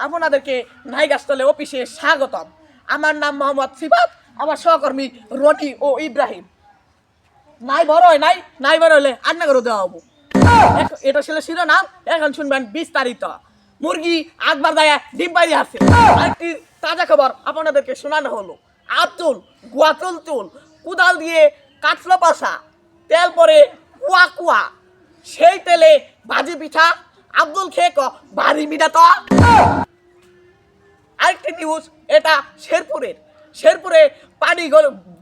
আপনাদেরকে নাইগাছতলা অফিসে স্বাগতম। আমার নাম মোহাম্মদ সিফাত, আমার সহকর্মী রনি ও ইব্রাহিম। নাই বড় হয় নাই বড় হলে আন্না করে দেওয়া হবো। এটা ছিল শিরোনাম, এখন শুনবেন বিস্তারিত। মুরগি আকবার দায়া ডিম পাইরে আছে। আরেকটি তাজা খবর আপনাদেরকে শোনানো হলো। আব্দুল গুয়াতুল তুল কুদাল দিয়ে কাটলো পাশা, তেল পরে কুয়া কুয়া, সেই তেলে ভাজি পিঠা, আব্দুল খেয়ে ভারী মিঠা তো। আরেকটি নিউজ, এটা শেরপুরে পানি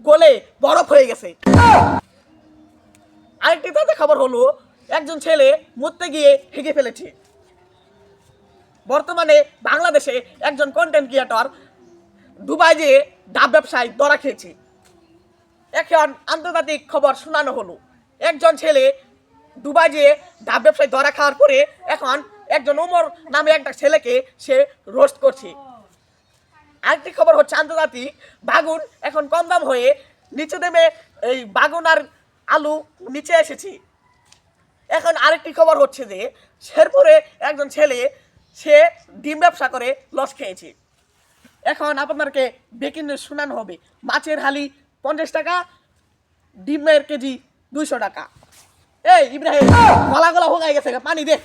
গলে বরফ হয়ে গেছে। আরেকটি তাজা খবর হলো, একজন ছেলে মরতে গিয়ে হেগে ফেলেছে। বর্তমানে বাংলাদেশে একজন কন্টেন্ট ক্রিয়েটর দুবাই যেয়ে ডাব ব্যবসায় ধরা খেয়েছে। এখন আন্তর্জাতিক খবর শোনানো হলো, একজন ছেলে দুবাই যেয়ে ডাব ব্যবসায় ধরা খাওয়ার পরে এখন একজন ওমর নামে একটা ছেলেকে সে রোস্ট করছে। আরেকটি খবর হচ্ছে আন্তর্জাতিক, বাগুন এখন কম দাম হয়ে নিচে নেমে এই বাগুন আর আলু নিচে এসেছে। এখন আরেকটি খবর হচ্ছে যে শেরপুরে একজন ছেলে সে ডিম ব্যবসা করে লস খেয়েছে। এখন আপনাদেরকে ব্রেকিং নিউজ শোনানো হবে। মাছের হালি 50 টাকা, ডিমের কেজি 200 টাকা। এই ইব্রাহিম, গলা হোগাই গেছে, পানি দে।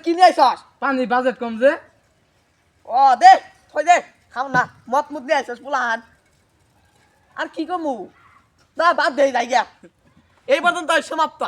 কিনে আইসস? পানি বাজেট কম যে। ও দে, থই দে, খাও না, মত মুত দিয়ে আইসস পুলাহান। আর কি কমু না, বাদ দে, যাই গিয়া। এই পর্যন্ত সমাপ্ত।